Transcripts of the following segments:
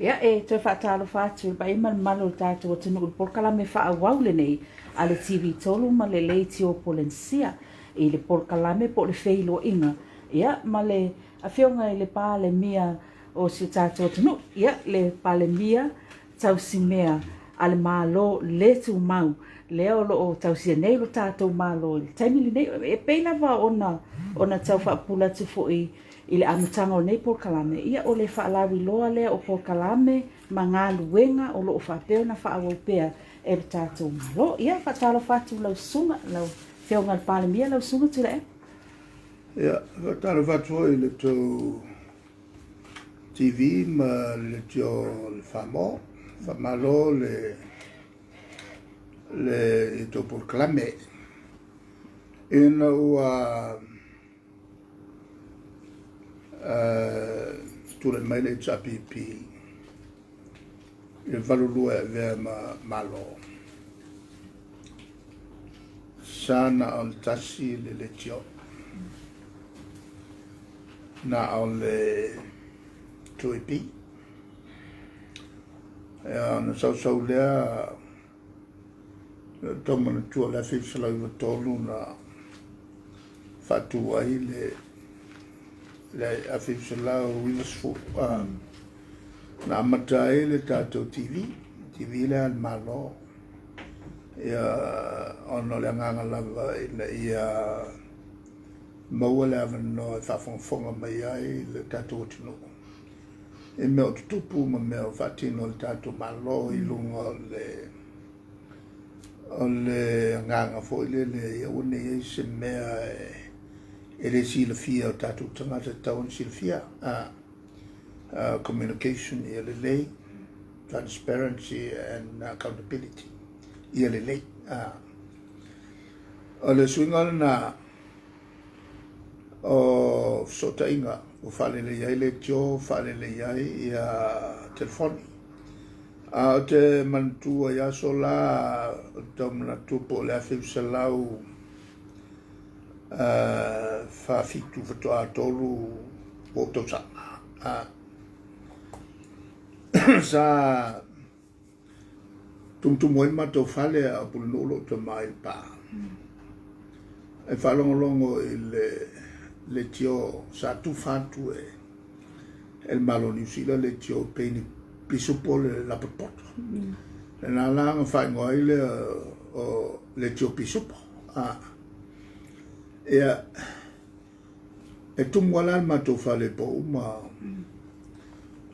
Ia e te whaatalo whātu ba ima malo tātou o tunu por kalame whaawau le nei a le TV tolu ma le leiti o Polensia i le por kalame po le feilo inga. Ia ma le a whionga i le pā le mia o si tātou tunu. Ia le pā le mia tau si mea a le malo le tu mau. Leo lo o tau si nei lo tātou malo. Taimili nei e peina wa ona tau whaapula tu fo i le amatanga o nei por kalame. Ia o le whaalawi loa lea o por kalame ma ngā luenga o lo o whapeo na whaawopea e le tātou malo. Ia whaatalo whatu lau sunga, lau whionga le pāle mia lau sunga tu le e. Ia, whaatalo whatu i le tau TV ma le tio le whamo, whamalo le tau por kalame. Ina ua tule mai le tapipi le valulua e vea malo sana on tasi le tio na on le tuipi na sau lea tomana tua la fisala i tolu na fatu ai le afifisala o Wiversful na amatai le tātou TV le al malo ia ono le nganga lava ia maua le avano e whafonga mai ai le tātou tino e meo tutupu ma meo whatino le tātou malo i lunga o le nganga fo le ia une i se mea e le silafia o tātou tangata taun silafia communication ia le lei, transparency and accountability ia le lei. O le suinga na o sotainga o whale le iai le tio, whale le iai ia telefoni. O te mantua ia so la o taumana tupo le awhivisa lau whawhitu whatoa tolu o tausanga. Sa tumtumoi matou whale a pulunolo te mai pa. E whalongolongo i le tio sa tu whatu e malo New Zealand le tio peini pisupo le lapapoto. Le nā langa whaingoa i le tio pisupo. E tumuala matou whale po uma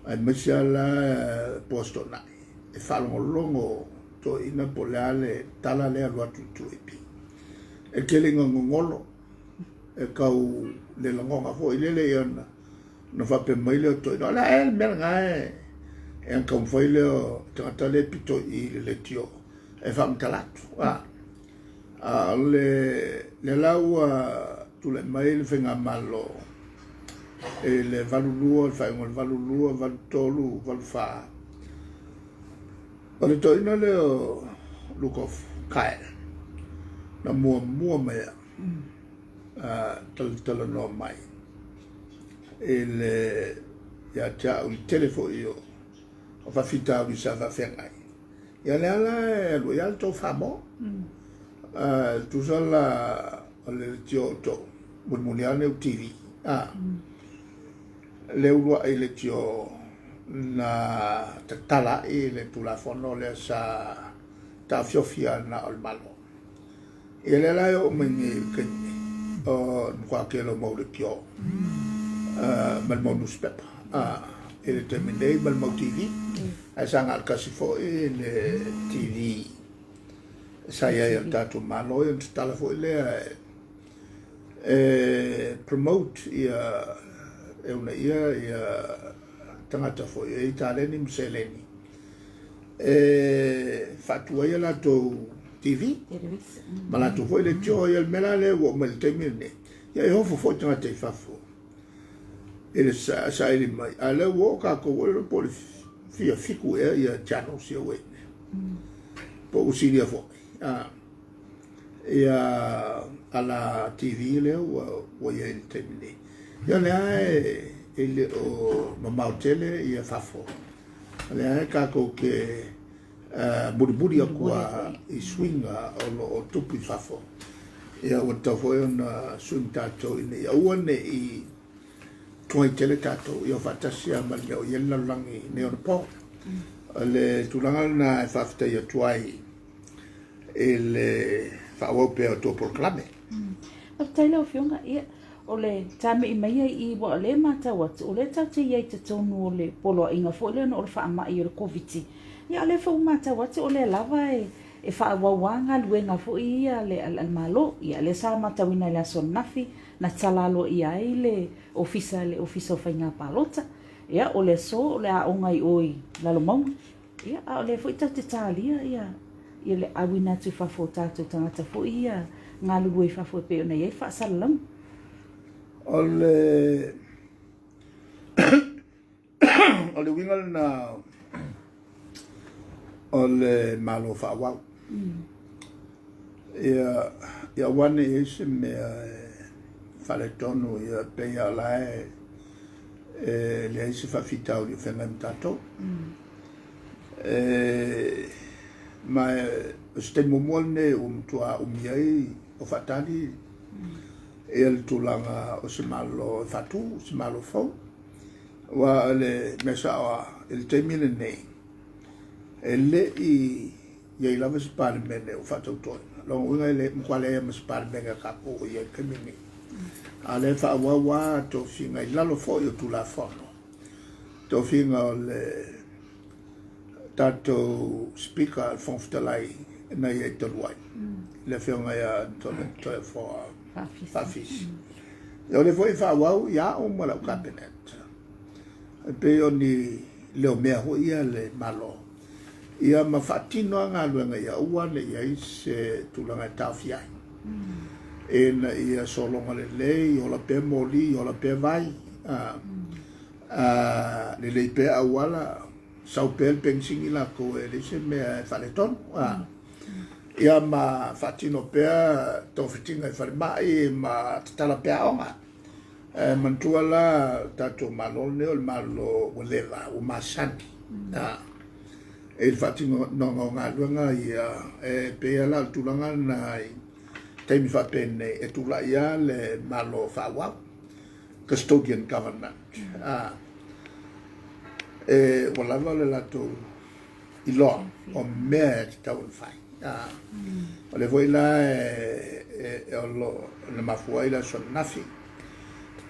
ai misia la posto nai. E whalongolongo to ina po le tala le alua tutu epi. E kelinga ngongolo e kau le langonga fo ile iana no whape maile o to ina la el mel ngai e an kau whaile o tangata le pito i le tio e whamtalatu le lau tule mai le whenga malo e le valulua le whaingo le valulua valutolu valufaa o le to ina le o Lukof Kae na mua mea tala no mai e le ia tia o telefo io o fa fita o sa va fengai ia le ala e lo ia to famo tu sala le tio to mulmuliane o TV le ulua e le tio na tala e le tulafono le sa ta fiofia na al malo e le la o meni ke o qua che lo mo le tio mal mo newspaper e le terminei mal mo TV a sanga al casifo e le TV sa ia tato malo e tala fo le promote ia e una ia tangata fo e italeni mseleni fatua ia la to TV ma la to foi le tio ia mela le o mel temine ia e hofo fo tangata i fafo ele sa ele mai ale wo ka ko wo po fia fiku ia channel si we po usilia fo ia ala TV le o ia il temine ia le ele o mamau tele ia fafo le ai kako ke buri akua I swinga o tupu I fafo. Ia o tawhoi ona swing tātou ina ia uane I toi tele tātou ia whatasia ma leo ia lalangi ne ona pō. Le tulanga na whafta ia tuai e le whaawaupe o tō proklame. Taila o fionga ia o le tame I mai I wa le mātau atu o le tau te iei te tonu o le polo inga fo le o le whaamai o le COVID. Ia le whau mātau atu o le lava e whaawawanga luenga fo ia le malo ia le sa matawina le aso nafi na talalo ia le ofisa o whainga palota. Ia o le so o le aongai oi lalo mau. Ia o le fo itau te tālia ia le awina tu whafo tātou tangata fo ia ngā lulu I whafo pe o nei e whaasalang. O le wingal na o le malo whaawau. Ia wane e se mea whale tonu ia peia lae le e se whawhitau li whenga mtato. Ma ste momone tua umiai o whatani e le tulanga o se malo fatu, se malo fau. Wa le mesa o il temile nei. E le I lava se pare mene o fatu toi. Long unga le mkwale e mas pare mene kapo o ia kamini. A le fa wawa to finga I lalo fo yo tu la fono. To finga o le tato speaker al fonftalai na ia toluai. Le finga ia to fo Fafis. Yo le foi fa wau ya o mala cabinet. Pe oni le mea ho ia le malo. Ia ma fatino nga luenga ia uane ia se tulanga tafia. E na ia solonga le o la pe moli o la pe vai. Le pe awala sau pe pensingi la ko e se me faleton. Ia ma fatino pea to fitinga I whare mai ma tala pea onga. Mantua la tato malone o le malo o lewa o masani. E il fatino no ngā luanga ia pea la tulanga na teimi whapene e tula ia le malo whawau. Custodian government. E walawa le lato I loa o mea te tau whai. O le voi la o le mafua I la son nafi.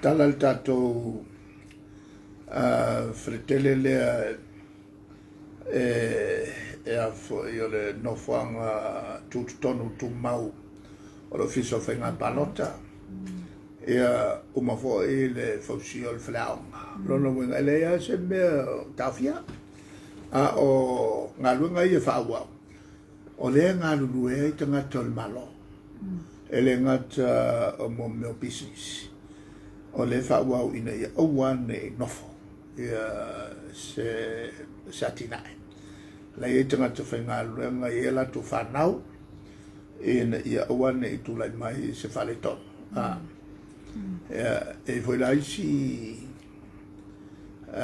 Tala le tatou fretele lea e a o le nofuanga tutonu tu mau o le ofiso whainga palota. Ia o mafua I le fausi o le whaleaonga. Lono winga elea se mea tawhia. A o ngā luenga I e whaawau. O le ngā lulu e tangata o le malo. E le ngata o mo meo business. O le whaawau ina ia awane nofo. Ia se atinae. La ia tangata whai ngā luenga I e latu whanau. Ia awane I tulai mai se whale tonu. E foi la isi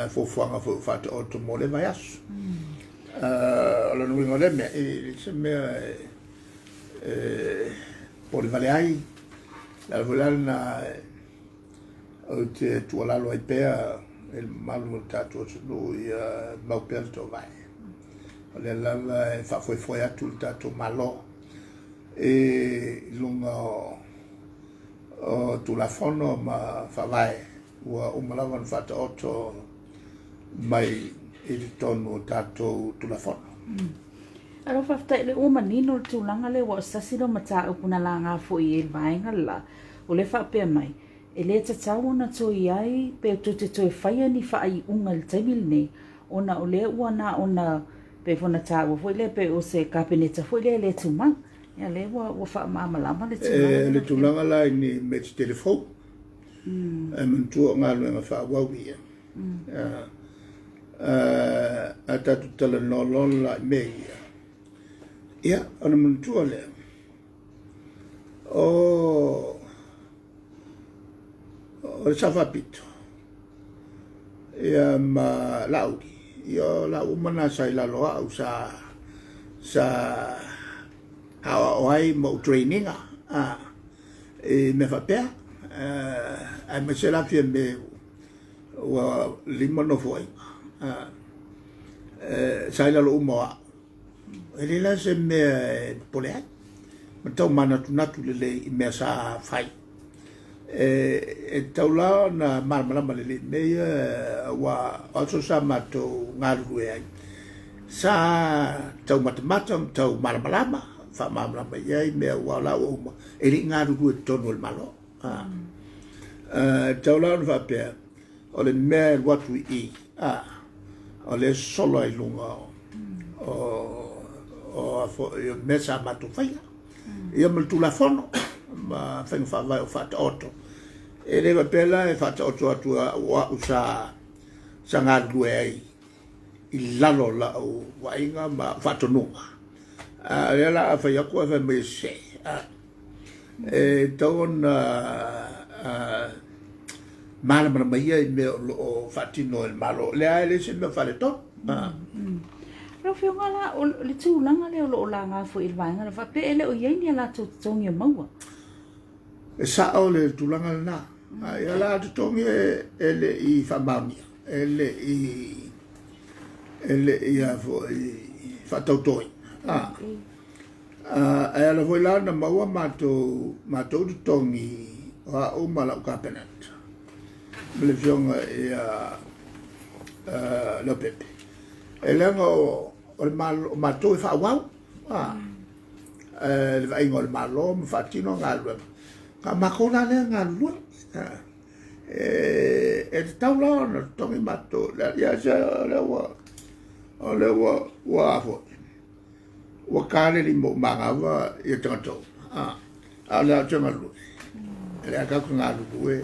fofuanga fo fata o to mo le vai asu. La nui ngole mea se mea po le vale ai la volare na o te tualalo ai pea il malu tato no ia mau perto vai o le la fa foi atu il tato malo e lunga o tu la fono ma fa vai o malavan fata otto mai il tono tato tu la fono. Alo whafta le o manino tu langa le wa sasiro mata upuna la ngā fo I e vaenga la o le whapea mai. E le tatau na to iai pe to te toi whaia ni whaai unga le taimil nei ona o le ua na ona pe fona tāua fo le pe o se kapeneta fo le tumang. Ia le wa wha maamalama le tumanga. Le tulanga la ni me te telefou. E mantua ngā luenga whaawau ia. A tatu tala nolon la me ia. Ia, ana mantua le. O le sawhapito. Ia ma lauri. yo la umana sai la loa u sa how ai mo training e me fa pe ai me se la fie me wa limono foi sai la lo mo ele la se me pole ma tau mana tu le me sa fai tau la na marmala le me wa also sa mato ngaru ai sa tau mata tau marmala fa marmala ai me wa la o ele ngaru tono el malo tau la va pe o le me watu i o le solo ai lunga o me sa mato fai ia mal tu la fono ma fa vai o fat auto e le pela e fat auto atu wa usa sanga due ai il lalo la o wa inga ma fat no le la fa ya ko fa me se e ton mal ma ia me o fatino el malo le ai se me fa le to Ro fio ngala o le tūlanga le o la ngā fu ilwainga na whape ele o iei la tō tongi maua. E sa o le tūlanga na. Ia la tō tongi ele i whamamia. Ele i a fo i whatautoi. E ala foi la na maua mātou tō tongi o umala o kapenat. Mele fionga i a leo pepe. E lenga o le matou e whaawau. Le vainga o le malo, me whatino ngā lua. Ka makona lea ngā lua. E te tau lao na tongi matou. Ia se o le wa afo. Wa kāre li mo mangawa i tangatou. A lea tanga lua. Lea kaku ngā lua.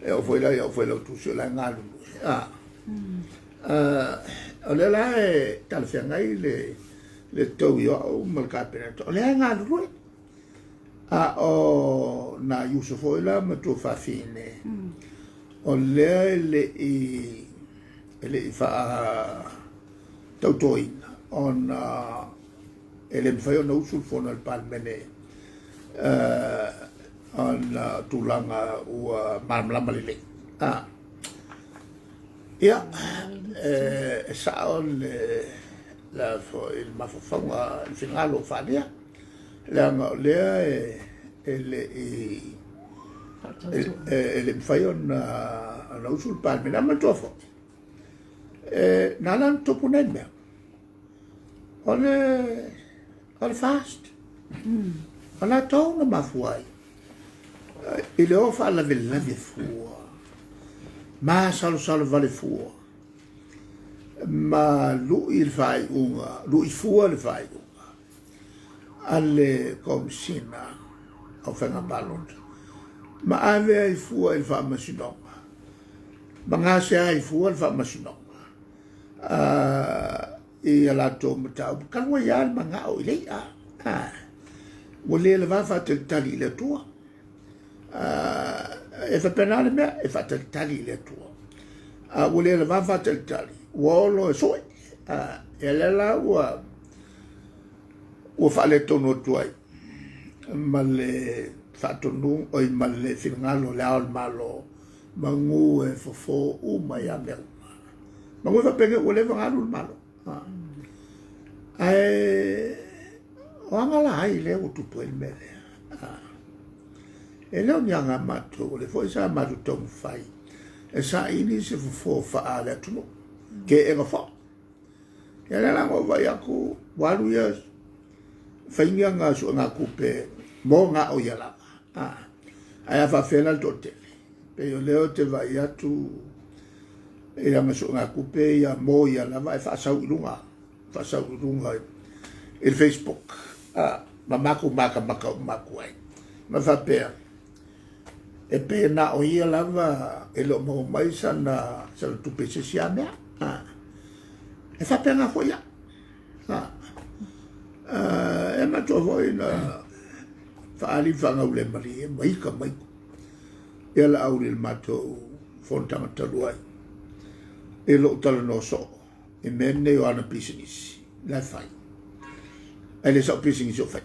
E o foi la tusi la ngā lua. O le la e talawhiangai le tau i o malkapena. O le ngā rui. O na Yusufo i la ma tō whawhine. O le i wha tautoina. O na ele mwhai o na usulfona le palmene. O na tūlanga ua maramlama lele. Ia, sa on la fo il mafafanga il finalo fania la lea ele fayon na usul palme na mantofo nalan topunen me on fast on a tona mafuai il ofa la villa di fu ma salo vale fua ma lui il fai lui fua le fai alle comsina o fanga balon ma ave il fua il fa masino ma ngase ai fua il fa masino e ala to mata kan wa ya ma nga o ile wole le va fa tali le tua e fa penale me e fa tali le tua wole le va fa tali wolo e soi e le la o fa le tono tuai ma le fa tonu o ma le fingalo le al malo mangu e fofo uma ya me mangu fa pege wole va al malo o angala ai le o tu el mele e le nyanga mato le foi sa mato tom fai e sa ini se fo fa ala tu ke e fa e le la ngo vai aku walu ya fainga nga su nga kupe mo nga o yala ai fa fena tote pe yo leo te vai atu e nga su nga kupe ya mo ya la vai fa sa ulunga il Facebook ma maka ai ma fa per e pe na o ia lava e lo mo mai sana sa tu pese sia me e fa pena foia e ma to voi na fa ali fa nga ule mari mai ka mai e la auri il mato fontama taluai e lo tala no so e mene o ana business la fai ele so business o fai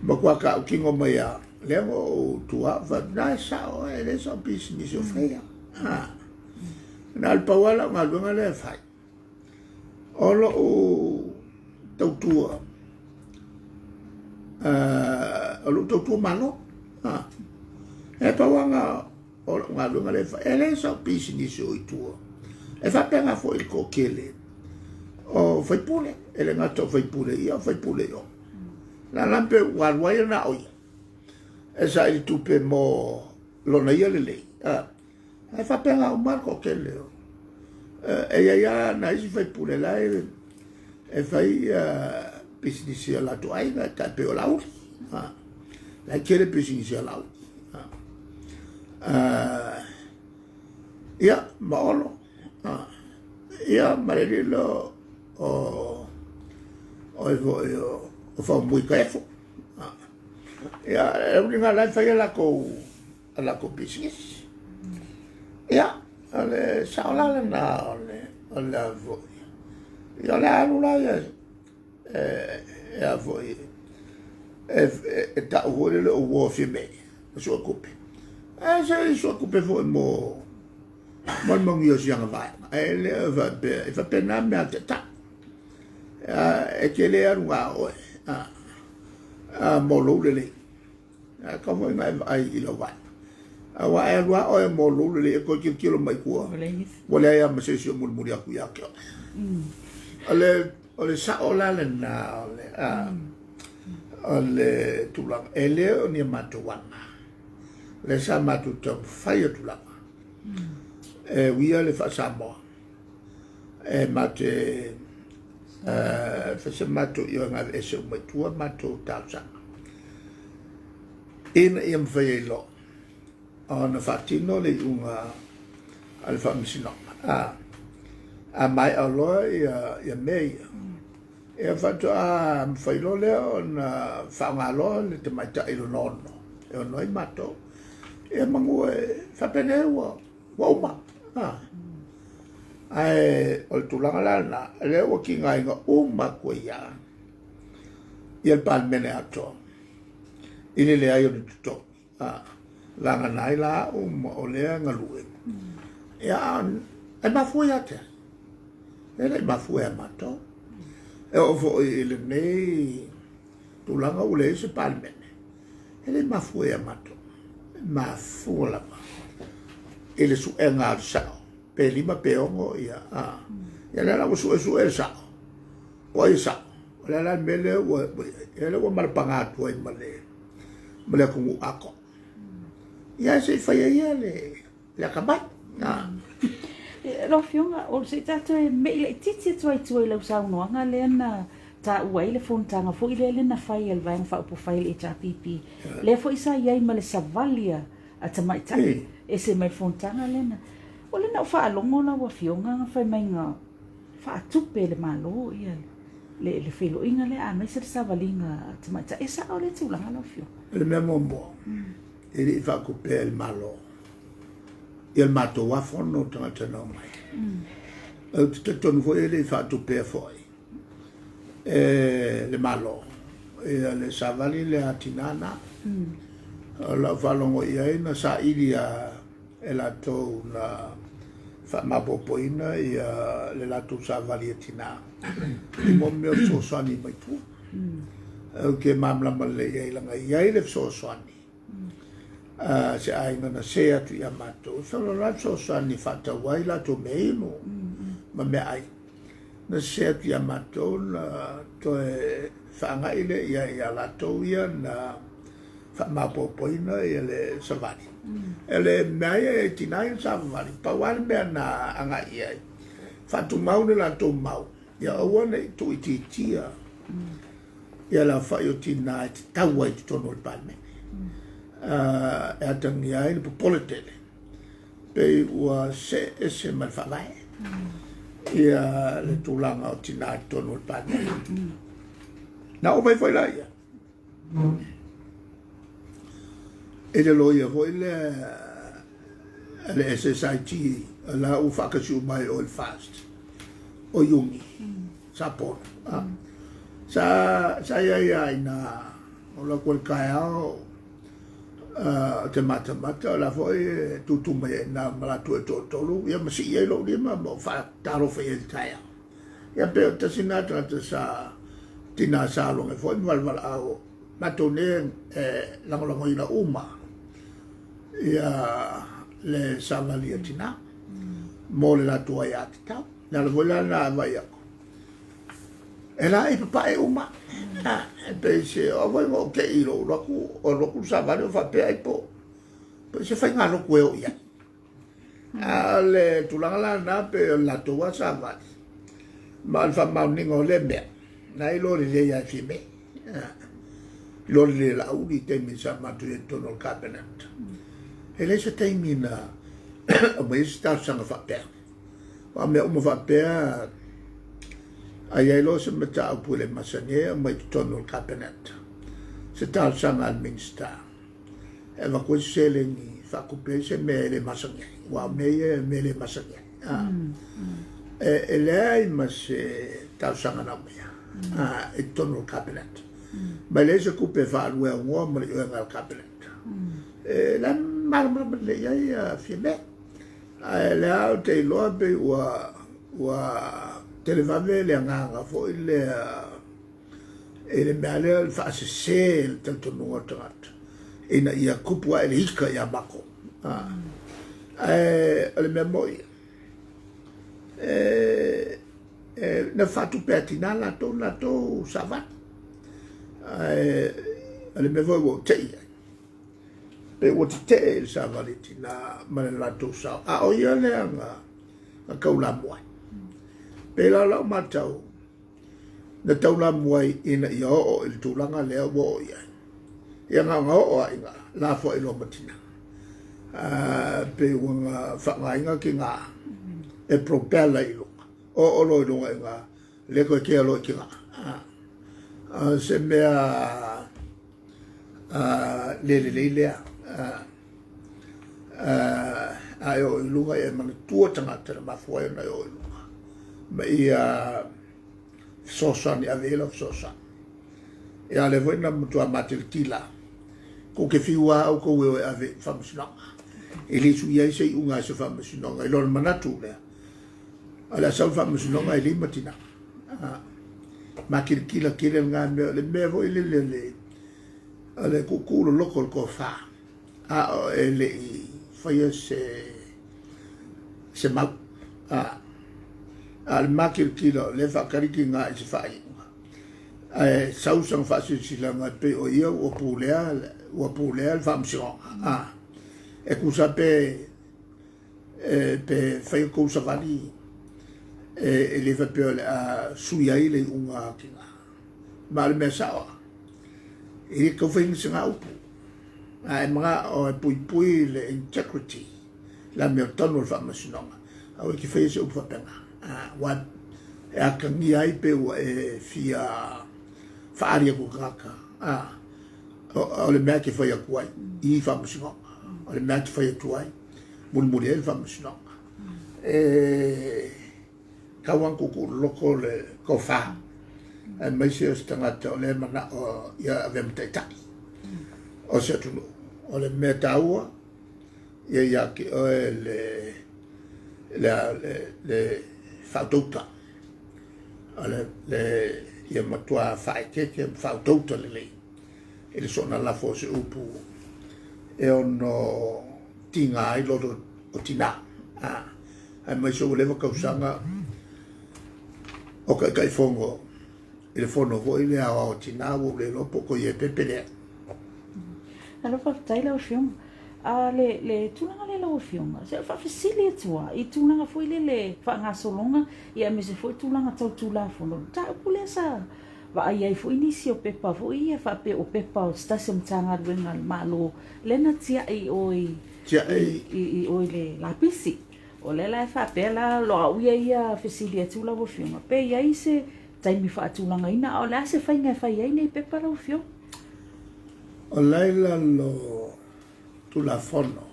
ma kwa ka o kingo mai a le o tua va na sa o ele so business o fai na al pawala nga lunga le fai olo o tautua olo tautua malo e pawanga o nga lunga le fai ele so business o itua e fa penga fo il kokele o fai pule ele ngato fai pule ia fai pule yo la lampe warwaya na oi esa il tupe mo lona ia le e fa penga o marco kele e ia na isi fai pule la e fai business la to ai na ka pe o la uri la kele business la uri ia maolo ia marelilo o fa muy careful ia uninga la fai la ko business ia ale saula na ale vo ia la lula ia vo e ta o le o wo fi me so coupe se so coupe vo mo mon io siamo vai ele va e fa pena me ta e che le arua o mo lo le come ai lo vai wa e wa o mo lo le ko kilo mai ko wala ya ma se sio mul muri aku ya ke ale sa ola le na ale tulang ele ni matuana le sa matu top fire tulang e wia le fa samo e mate fa se mato io nga ese mai tua mato tausa in im velo on fatino le unga al famsino a mai allo ya mei e fatto a velo le on fa malo le te mai ta ilo nonno e on noi mato e mangu fa pene wa ma ai o tulanga lana le o kinga inga uma ko ya il palmene ato ile le ayo to langa nai la o le nga lue ya e ma fu ya te ele ma fu e mato e o fo ile nei tulanga o le se palmene ele ma fu e mato ma fu la ele su e nga sa pe lima pe ongo ia ia la su e sa o isa la mele o ele o mal pangatu e male ku ako ia se fa ia le acabat lo fionga o se tato e me le titi tu le sa no nga le na ta uai le fontanga fo ile le na fai el vang fa po fai le pipi le fo isa ia male savalia ata mai tai e se mai fontanga le na o le na fa longo na wa fionga fa mai nga fa tupe le malo ia le filo inga le a mai se savalinga ata mai tai sa o le tu la lo fio le memo mo ele fa couper il malo il mato wa fono tanga no mai tutto non vuoi le fa tupe foi le malo e le savali le atinana la valongo ia na sa ilia e la to na fa mapopoina ia le la to savali atina mo me so sani mai tu ke mamla male ia la ia le so sani se ai na se atu ia mato so la so sani fata wai la to meimo ma me ai na se atu ia mato na to fanga ile ia la to ia na fa mapopoina ia le savali ele mai e tinai savali pa wal me na anga ia fa tu mau le la to mau ia ona tu ititia ia la fa yo tinai tawa i tono palme e atangia il popolete pe wa se ese mal fa vai ia le tulanga o tinai tono palme na o vai foi lá ia e le loia foi le SSIT la u whakasiu mai o fast o yungi sapon sa ia ina o la kol kai ao te mata la foi tutu mai na malatu e tolu ia masi ia lo lima mo fa taro fa il taia ia pe te sinatra te sa tina sa lo nge foi mal ao matone lango ina uma ia le savalia tina mo le la tua ia tita na le vola na vai ako ela e papa e uma pe se o voi mo ke i lo roku savale fa pe ai po pe se fai ngalo ko ia ale tulanga na pe la tua savale mal fa ma ningo le me na i lo le ia fi me lo le la uni te mi sa ma tu e tono cabinet ele se te mina o me sta sanga fa pe wa me o mo fa pe ai lo se meta pu le masane mai tono cabinet se tal sanga al minsta e va ko se le ni fa ko pe se me le masane wa me le masane e lei ma se tal sanga na me e tono cabinet ma le se ko pe fa lo e mo le ngal cabinet e la marma le ia fi me le auto lo be wa televave le nganga fo le male fa se tanto no trat ina ia kupua ele hika ya bako le memoria na fatu pertina la to sava le me vo te pe o te sava le tina ma la to sa o ia le anga ka ula mo pela la matau na taula muai ina ia o il tulanga lea wo ia nga o inga la fo ilo matina pe wanga whakainga ki ngā e propela ilo o lo ilo nga le koe ke alo ki ngā se mea le lea ai o ilunga e mana tua tangata na mafua na o ilunga ma ia sosa ni avela sosa ia le voi na mutua matil tila ko ke fiwa au ko we ave famsina ele su ia se unga se famsina e lor manatu le ala sa famsina e le matina ma kila nga le me voi le ale ku lo local ko fa ele fai se ma al makir kilo le fa kariki nga se fai sausang fa se sila nga pe o ia o pulea fam si e ku sa pe fai ko sa vali e le fa pe a suia ile unga kinga mal me sa e ko fai nga upu ai mga o pui le integrity la me tono fa masinonga au ki fai se upu fa penga wa e akangi ai pe e fia whaaria ko kaka o le mea ke whai akuai i whamusingonga o le mea ke whai atuai muri e le whamusingonga kawan kuku loko le ko wha e maise o stangata o le mana o ia avem taitai o se atunu o le mea taua ia ke o le fautouta le ia matua fai ke fautouta le ele sona la forse upu e ono tinga ai lodo o tina ai mai so leva kausanga o kai fongo ele fono vo ile a o tina vo le lo poco ye pepele alo fa taila o fiong le tulanga le lo fiong se fa fasili tua I tulanga foi le fa nga solonga ia me se foi tulanga tau tula fono ta pule sa va ai foi inicio pepa foi ia fa pe o pepa o station tanga wenga malo lena tia I oi le la pisi o le la fa pe la lo ia fasili tula vo fiong pe ia se tai mi fa tulanga ina o la se fa nga fa ia nei pepa lo fiong o laila lo tu la fono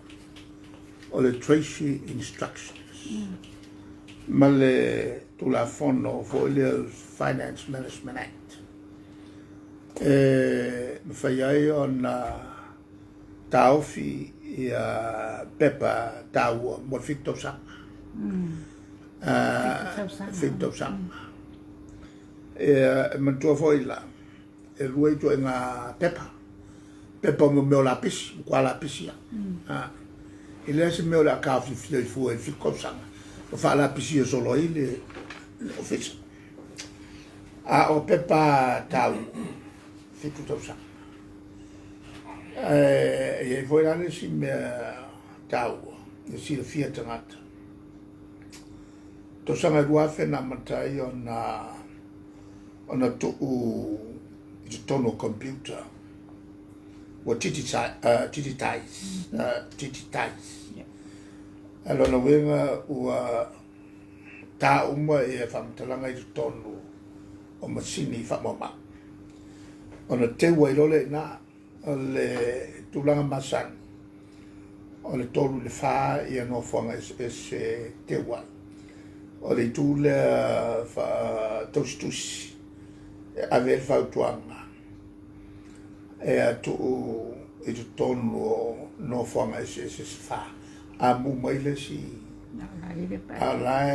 o le Tracy instructions ma le tulafono fo le Finance Management Act fai ai ona taufi ia pepa tau mo fito sa fito sa mantua foi la lui tu nga pepa mo me la pis qua la pisia il è me la caffi fu e fico sa fa la pisia solo il office o pepa tau fito sa e foi lá nesse tau nesse fia tangata to sanga ruafe na matai ona tu i tono computer o tititais allora wenga ua ta uma e famtalanga i tono o masini fa mama ona te wailole na le tulanga masan o le tolu le fa ia no fonga ese te wa o le tule fa tostus ave fa tuanga e atu e tu tonu no fonga ese fa a mu mai le si ala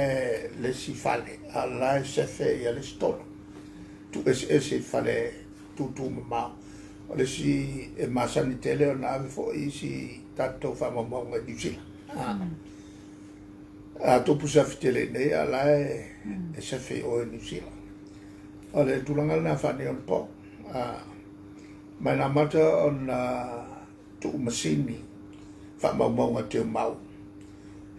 le si fale ala se fe ia le stolo tu ese fale tu ma ole si e masani tele o na fo isi tanto fa mo di sila a to pusa fitele ne ala e se fe o ni sila ole tulanga na fa ne on po ma na mata on tu masini fa mo te mau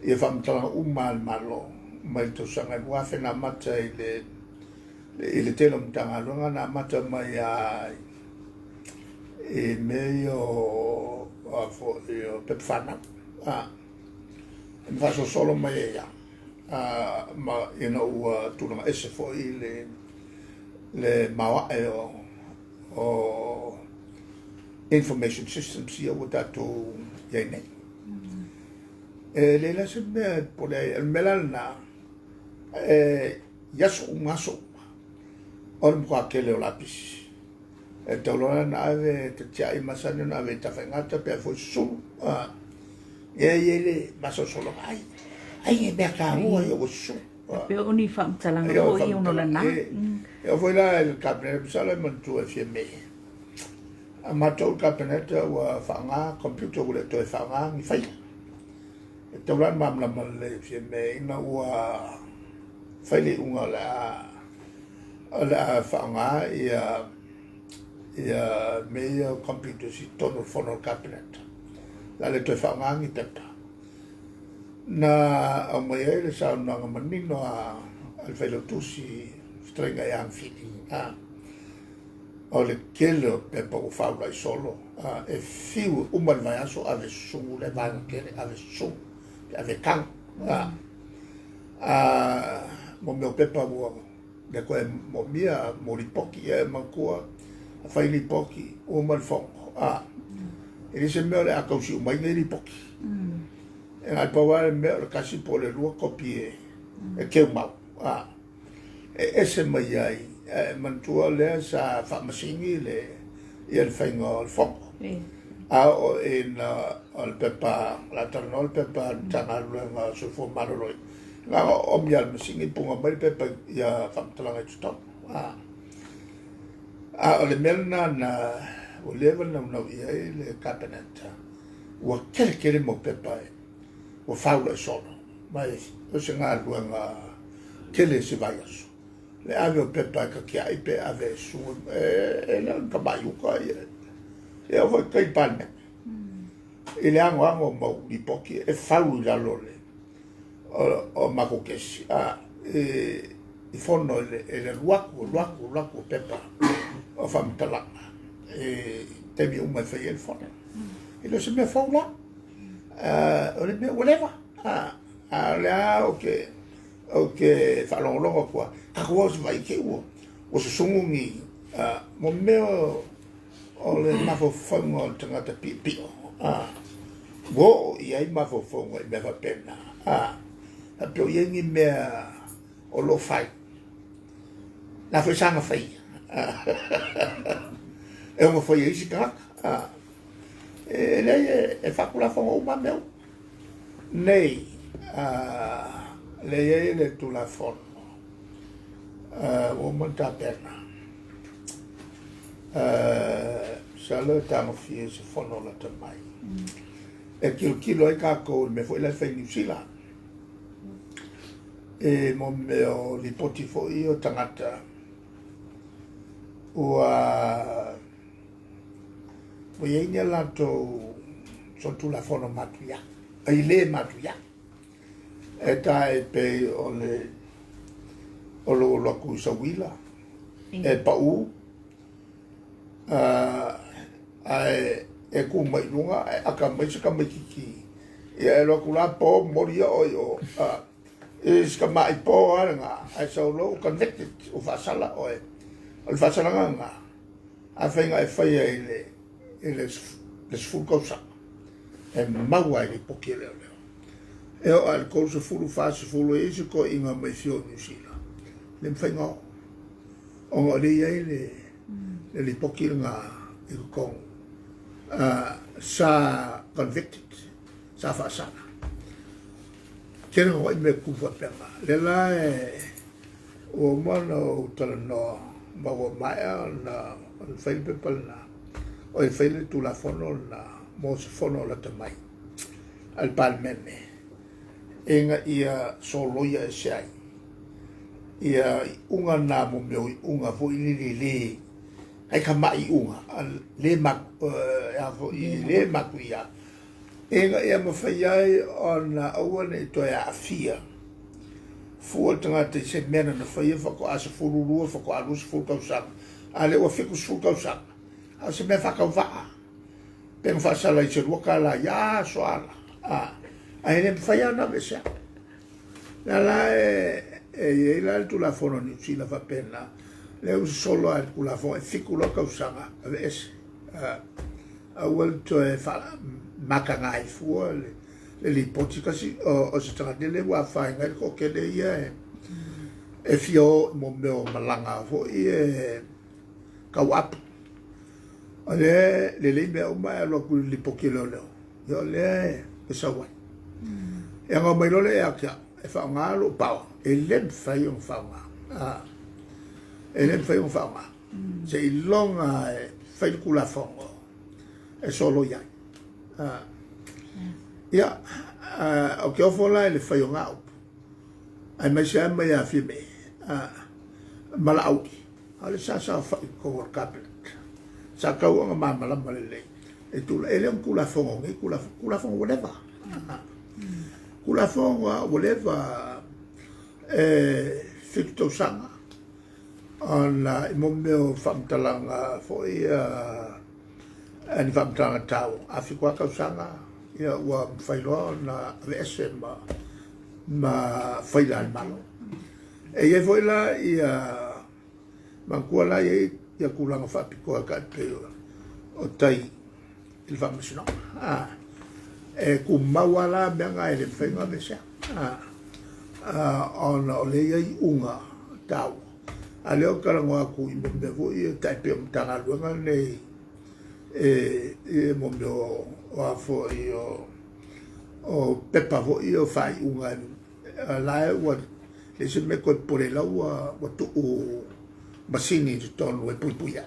e fa mtala umal malo mai to sanga wa fe na mata ile tele mtanga longa na mata mai e meio pepfana vaso solo mai ma tu non esse foi le mawa o information systems io ho dato iene le la sembra pole melana yaso maso on qua che le lapis e tolona na ave te tia masani na ave ta fengata pe fo su le maso solo ai e beka o io su pe oni fam talanga o io no na e foi là il cabinet sala man tu e me ma to cabinet wa fanga computer le to fanga ni fai e tolona mam la mal le me na wa fai le unga la fanga ia meia computer si tono fono cabinet la le to fanga ni tata na a mai le sa na manino al felo tusi strenga yang fiti o le kelo pe po fa la solo e fiu umal vai aso ave su le van che ave su ave can mo meu pepa bo de ko mo mia mo ripoki e mankua fai li poki o mal fongo e dice me le a causi mai li poki e al provare me casi po le lua copie e che mau e ese mai ai mantua le sa fa masingi le il fango al fongo o in al pepa la tornol pepa tanal su formalo loi la o mi al masingi punga mai pepa ya fa talanga stop o le melna na o level na ia le cabinet o kere mo pepa o faula solo mai o se nga luanga kele se vai aso le ave o pepa ka ki ai pe ave su e la ka mai ka e o vai kai pane ele ango mo di pochi e faula lole o mako kesi i fono le luaku pepa o fam talanga e temi uma fai il fono e lo se me faula o le me whatever ok fa longo qua a cosa vai che o se sungi mo me o le mafo fongo tangata pipi wo i ai mafo fongo e me fa pena a pe yengi mea o lo fai na foi sanga fai e mo foi isi ka le e fa kula fo o ma meu nei le le tu la fon o monta perna sa le tamo fie se fono la tamai e kilo e ka ko me foi la fai New Zealand e mo meo li poti fo io tangata ua o ye ina lato so tu la fono matuia ai le matuia e tai pe o lo ku sa wila e pa u ai e ku mai lunga a ka mai se ka mai ki e lo ku la po moria o e ska mai po anga ai so lo convicted o fa sala o al fa sala nga a fenga e fai ele full cosa e maua e pokele e o al cosa full fa full e se ko inga mai fio New Zealand le fenga o le pokele nga e ko sa convicted sa fa sala kena o me ku fa pema le la o mono tala no ma o mai na al fai people na o il fai tu la fono na mo se fono la tamai al palmene enga ia solo ia sai ia unga na mo me unga fo ili ai ka mai unga le mak ya fo le makuia enga ia ma fai ai ona awane to ya afia fu tanga te se mena na fai fa ko asa fururu fa ko alus fu ka sa ale o fiku fu ka sa asa me fa ka va pen fa sala i se wakala ya so ala ai le fai ana besa la e la tu la fono ni si la fa pena le solo al la fo fiku lo ka sa es a wel to e fa makanga i fu le lipoti kasi o se tanga dele wa fa ngai ko ke le ia e fio mo meo malanga fo e ka wap ale le me o mai lo ku lipoki lo yo le e sa wa e nga mai lo le a ka e fa nga lo pa e le fa yo fa nga e le fa yo fa nga se longa fa ku la fongo e solo ya ya o que fola ele foi un au ai mai se mai a fime mala au ale sa fa ko kapet sa ka o ma mala male e tu ele un kula fongo e kula fongo whatever kula fongo whatever fito sanga ona mo meu famtalanga foi ani famtalanga tau afiko ka sanga ia wa failo na vese ma faila malo e ia foi la ia mankuala ia kulanga fa piko ka pe o tai il va mesno e ku mawala benga ele fenga vese on ole ia unga tau ale o kala ngwa ku i me vo ia tai pe mtanga luanga nei e mo o fo o pepa vo io fai unga la wa le se me ko por el agua o tu basini de ton e pupuia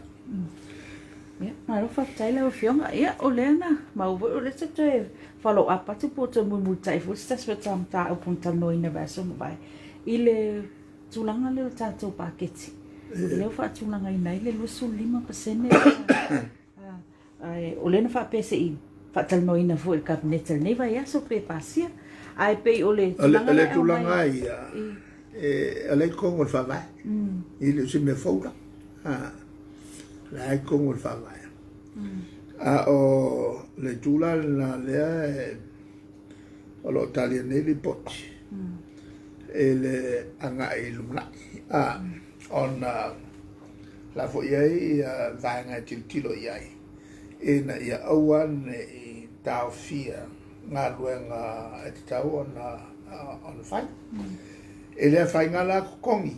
ya ma lo fa tai la fionga ya o lena ma o le se te follow up pati po te mu tai fu sta spe tam ta o punta no ina vaso vai ile tulanga le tato paketi le fa tulanga ina ile lo su 5% ai o lena fa PCI fatal no ina fo el cabinet nei vai aso pe pasia ai pe ole tulanga ia ale con el fa vai il se me fora la con el fa vai o le tula la le o lo italianelli pochi ele anga ilumna on la fo ia vai nga tilo ia ina ia awan e tau fia ngā luenga e te tau na on fai ele fai ngala kongi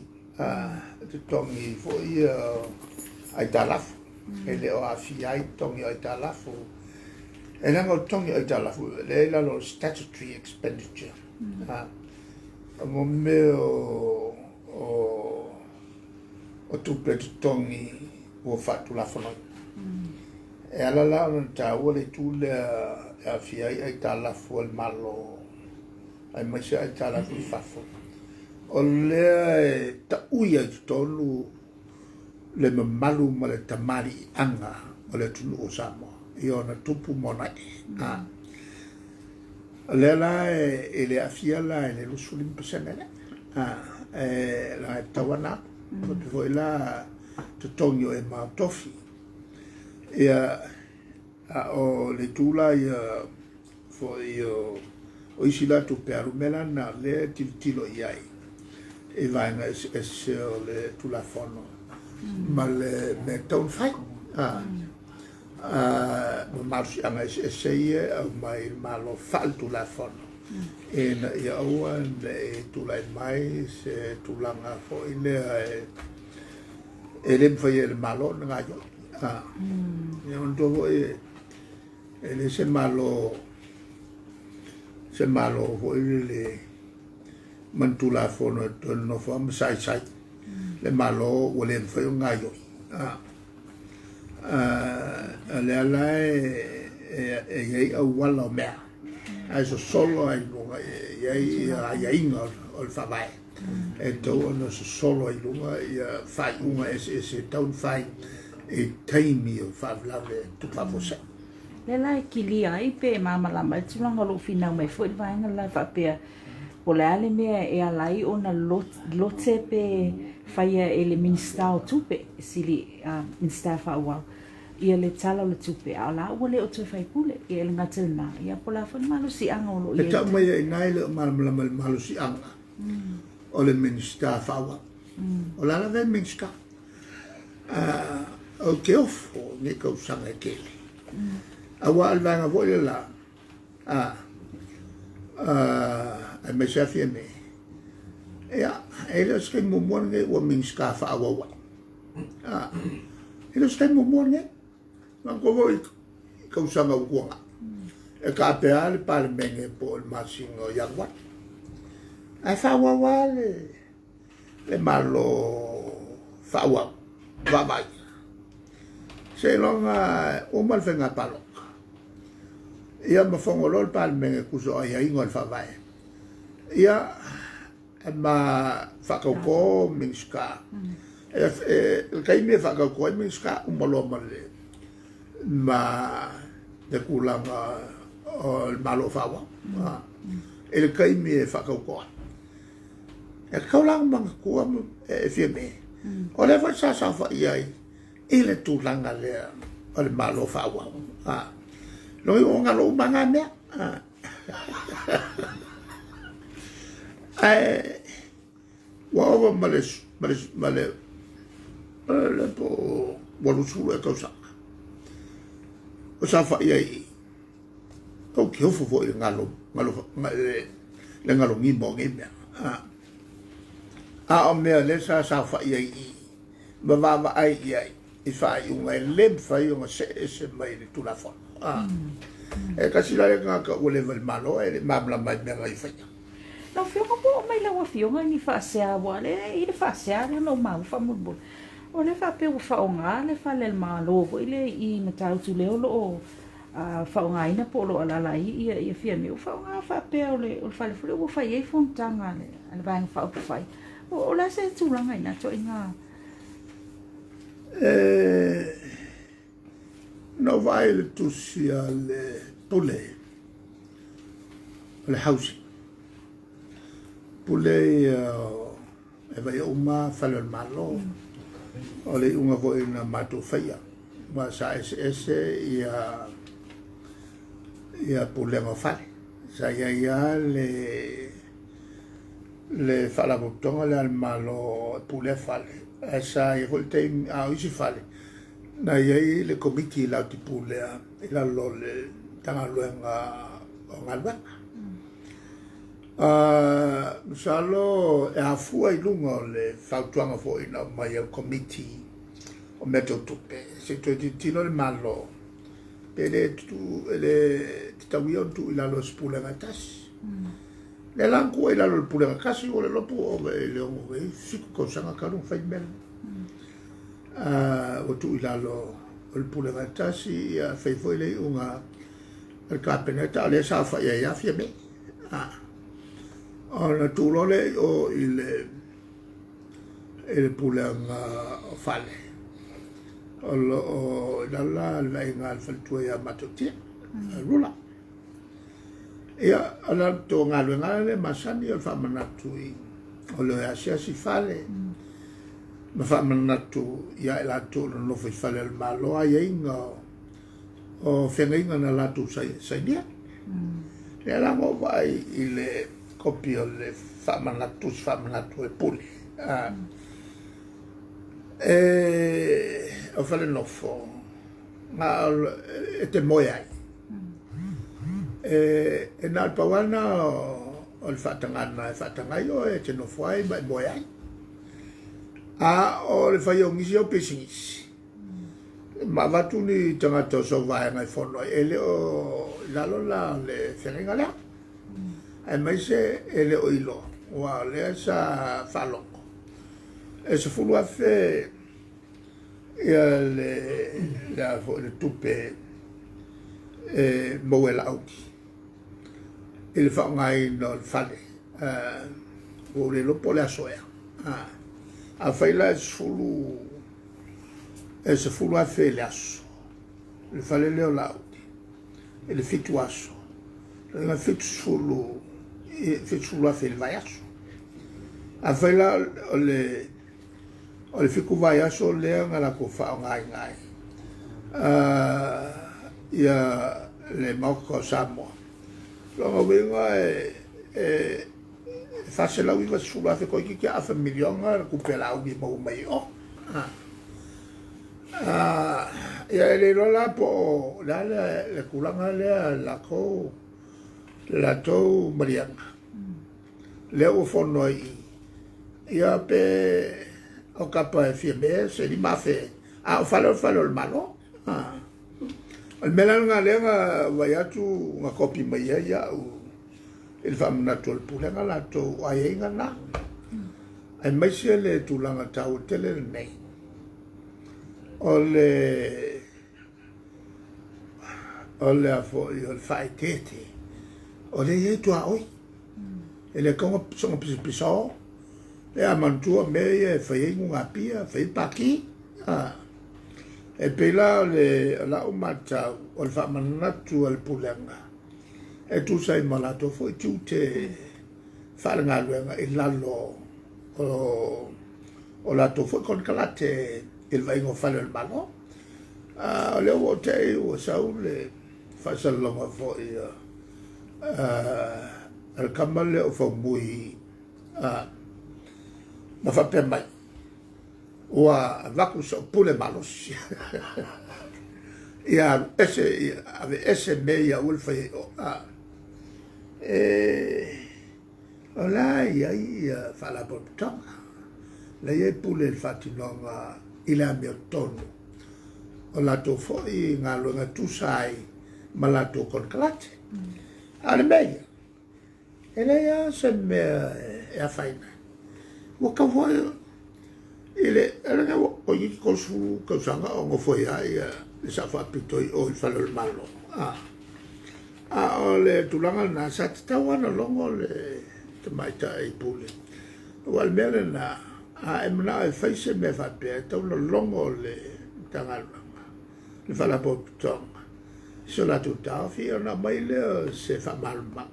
te tongi fo i ai talafu ele o afi ai tongi ai talafu ele ngo tongi ai talafu le la lo statutory expenditure mo me o tupe te tongi o fatu la fono e ala la ta wole tu le afi ai talafu al malo ai mai se ai talafu fafo o le ta uia i tolu le mamalu ma le tamari anga o le tunu o Samoa i ona tupu mona le la e le afia la e le lusu limpasene e la e tawana o te foi la te tongio e matofi ia o le tula ia foi o isi la tu pe arumela na le tilo iai e vai na se le tu la fono ma le me ton fai ma marsi anga se ie mai malo faltu la fono e na ia ua le tu la mai se tu la nga fo ile e le fai le malo nga jo e on do e le se malo fo ile mantula fono to no fam sai le malo o le fai un gaio le ala e wala me ai solo ai lunga e inga o fa vai e to no solo ai lunga e fai una se town fai e taimi o fa lave tu fa fosse le la ki ai pe mama la mai tu longa lo fina mai foi vai ngala fa pe o le ale mea e alai o na lote pe faia e le minista o tupe sili minista fa wa ia le tala o le tupe a la o le o tu fai pule ia le ngatel na ia pola fa malu si anga o lo ia e ta mai e nai le malu si anga o le minista fa wa o la ve minska o ke ofo ni ko sanga kele a wa al vanga vo la a me se afia me ia ele skai mo mornge o minska fa wa ele skai mo mornge ma ko voi ko sanga ko e ka pe al par menge po il masingo ya wa a fa wa le malo fa wa vai se longa o mal fenga palo ia ma fongolol par menge kuso ai ingol fa vai ia ma fakoko minska kai me fakoko minska malo male ma de kulanga o malo fawa el kai me fakoko e kaulang mang ko e fieme o le fa sa fa ia ele tu langa le o malo fawa lo yo ngalo manga me wa male le po walu su e cosa o sa fa ia o ke fo fo ngalo le ngalo ngi mo ngi me o me le sa fa ia va ai ia i fa un le fa un se mai tu la fo e kasi la nga ka o le malo e mamla mai me ngai fa no fio ko mai la fio nga ni fa se a wale i le fa se a no ma fa mo bo o le fa pe o fa nga le fa le malo o ile i na tau tu le o fa nga ina po lo ala i fia me o fa nga fa pe o le o fa le o fa ye fontanga le al va fa o fa o la se tu la nga ina to inga no vai le tu sia le pule le house pule e vai uma fa le malo o le unga ko ina matu faia ma sa ese ia pule mo fale sa ia le fala botonga le al malo pule fale esa i volte a isi fale na ia le komiti la ti pule la lo le tanga luenga o ngalwa Salo e afua I lunga le whautuanga fo ina mai au committee o meto tupe. Se tu tino le malo. Pele tu ele tawia tu ila lo spule ngatasi. Le langu ila lo spule ngatasi o le lopu o le ongo e siku ko sanga karu fai mel. O tu ila lo spule ngatasi ya fai foi le unga el kapeneta le sa fa ya fie me. Ona tu lole o il pulanga fale. O dalla la ingal faltua ya matotia. Rula. Ia ala to ngalo ngale masani o fa manatu I o le asia si fale. Ma fa manatu ya la to no fa fale el malo ai inga o fenga na la tu sai dia. Le la mo vai il copio le famanatu e puli. O fale nofo. Ma e te moiai. E nal pawana o il fatangana e fatangai o e te nofo ai ma moiai. O le fai o ngisi o pesingisi. Ma vatuni tangata so vai ngai fono ele o lalo la le whenenga lea. E mai se ele o ilo. Wa lea sa whalongo. E se fulu afe ia le tupe moe la auki. Ele whaongai no le whale. O le lopo le asoea. A whaila e se fulu afe le aso. Le whale leo la auki. E le fitu aso. Le fitu fulu afe le vai aso. A whaila o le fiku vai aso lea ngala ko whaongai ngai. Ia le mauka o Samoa. Longa winga e fase lau inga se fulu afe koi ki a fa milionga kupe la auki mau mai o. Ia le rola po la le kulanga le la ko la to marianga le o fono I ia pe o capa e fie se li mafe o falo il malo il melanga le vai atu una copia mai ia o il famna to il pulenga la to ai inga na ai mai se le tulanga tau tele nei ole a fo il fai tete ole ye tua oi ele kongo songo piso e a mantua me e fai unha pia fai paki e pela le la umata o fa manatu al pulanga e tu sai malato fo tu te falanga luenga e lalo o la to fo con calate il va in fare il malo le o te o saule fa salonga fo al kamale o fo mui ma fa per mai wa vacu so pule malos ia ese meia ulfa ola ia fa la bottonga la ia pule il fatinonga il a mio tono o la to foi ngalo nga tu sai ma la to con clate al meia ele ia se me e a faina o ka foi ele nga o i ko su ko sanga o foi ai le sa fa pito o il falo il malo le tulanga na sa tawana longo le te mai tai pule o al mele na emna e faise me fa pe to no longo le tangalanga le fa la potong so la tuta fi na mai le se fa mal ma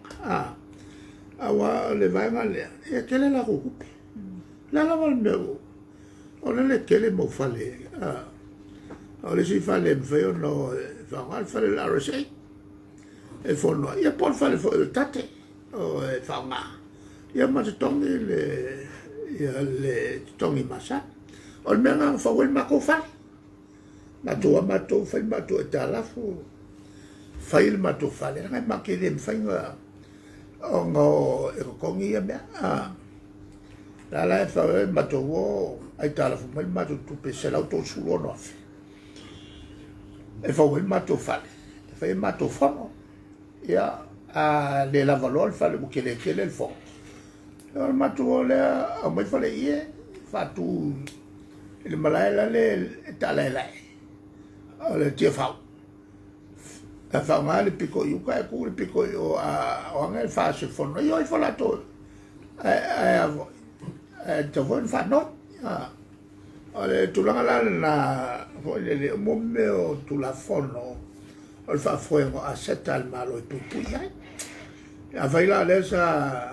awa le vai ngale e tele la rupi la val meu ona le tele mo fale o le si fale veo no fa mal fale la rese e fono e por fale fo tate o fa nga ia ma tongi le tongi masa o me nga fa wel ma ko fa ma to fa ma to ta la fu fa il ma to fa le nga ma ke dem fa nga o ngau e kongi ia mea la e whawe mato o ai tala fu mai mato tupe se lau tō sulo no afe e whawe mato whale e whawe mato whango ia le lava loa le whale mo kele kele le whango le mato o lea a mai whale ie whatu le malaela le tala e lai o le tia whau a whaunga le piko iuka e ku le piko i o anga e whaase whono i oi whalato ai avo te foi whanau o le tulanga lana na le mome o tula whono o le whafuengo a seta al malo i pupui ai a whaila le sa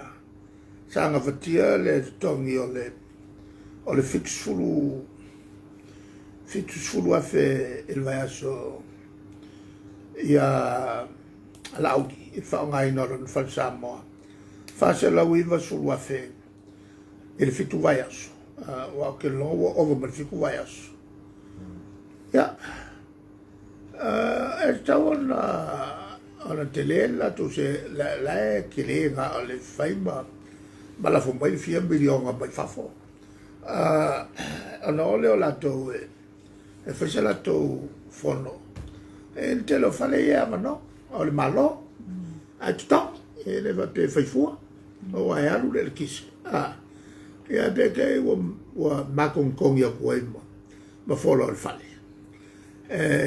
anga whatia le tongi o le fixfulu afe il vai aso ia lauki i whaonga ina ron whalsamoa whase lau iwa sulu afe il fitu vai aso wa ke longo over mal fitu vai aso ya e tau ona telela tu se la ke le nga le faima mala fo mai fia miliona mai fafo ona ole o lato e fese lato fono e te lo fale ia no o le malo a tutto e le va pe faifua o ai alu le kis ia be ke wa makon kong ya ko ma folo le fale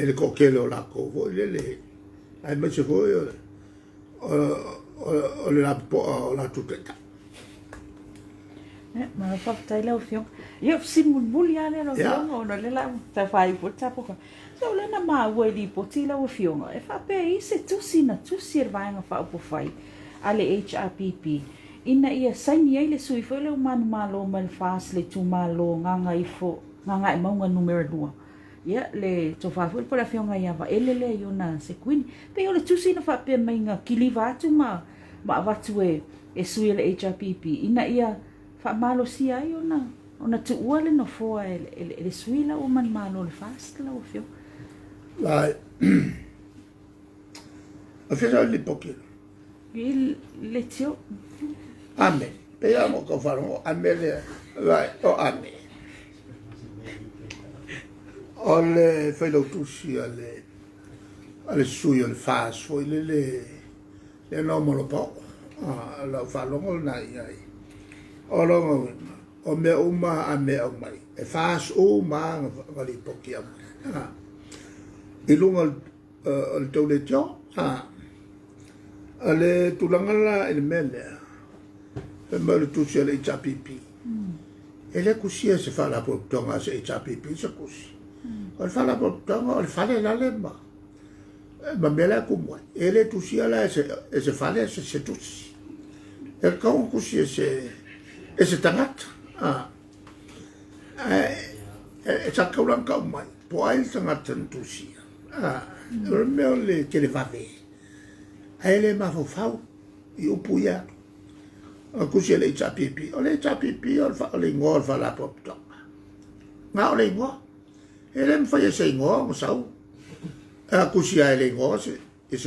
le kokelo la ko vo le ai me se vo o le la po la tuteta ma fa tai la fio io simul bulia le lo fio no le la ta fai po ta po so le na ma wo di po ti la fio e fa pe i se tu sina tu sirvanga fa po fai ale HRPP ina ia saini ai le sui foi le umanu malo mal fas le tu malo nganga ifo nganga e maunga numero 2 ia le to fa foi por a fio ngai ava ele le yo na se queen pe yo le tu sina fa pe mai nga kiliva tu ma watu e sui le HRPP ina ia fa malo sia yo ona tu uale no fo le sui la o man malo le fas la o fio la a fio le pokero le tio Amen. Peiamo che farò amen. Vai, amen. Ole fai lo tussi alle sui al fas, foi le nomo lo po. La fa lo nai ai. Olo o me uma a me o mai. E fas o ma vali pochi am. I lungo al tole tio. Ale tulangala il mele. E mele tusi ale HRPP. E le kusia se fa la portonga se HRPP se kusi. O fa la portonga o fa le la lemba. Ma mele kumwa. E le tusi ala e se fa le se tusi. E kaun kusia se tangata. E sa kaulang kau mai. Po ai tangata tusi. E meo le kele vave. E le mafofau. I upu ia. Kusi le HRPP. O le HRPP o le ngor fa la portonga. Nga o le ngor. E le mwhai se ngor mo sau. Kusi ai le ngor se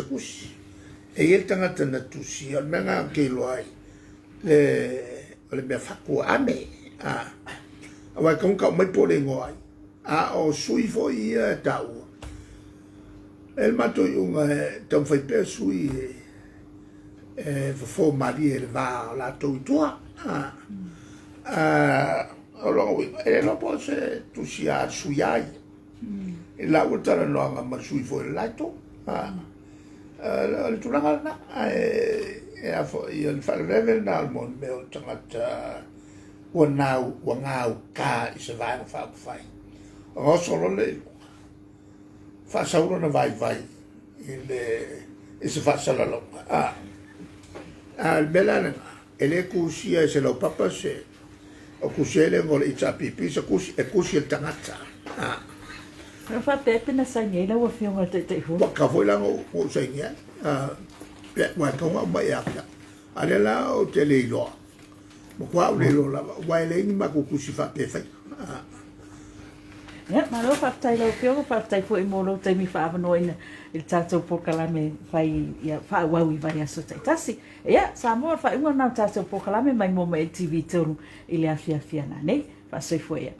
kusi. E il tangata na tusi. O menga ke loai. Le mea whakua ame. Awai kaun kau mai po le ngor. O sui fo ia tau. El mato yung tam fai pe sui fo mari el va la toitua lo e lo po se tu sia suiai e la ultra no anga ma sui fo el laito tu la na e a fo il fa level na al mon me o tangata wangau ka se va fa fai o solo le fa sauro na vai il se fa salalo al belana ele kusia se lo papa se o kusele ngol HRPP se kusi el tangata no fa pepe na sangue la o fio te fu ka foi la o sangue wa ka wa ba ya ale la o te le lo mo kwa le lo la wa le ni ma kusi fa pe fa Ya, malo whaatai lau whiongo, whaatai po I mōlo taimi whaavanoina I tātou pokalame whai whauau I vai aso taitasi. Ia, sa moa whaiunga nā tātou pokalame mai mō mai TV tonu I le awhia nei. Whaasoi fo ia.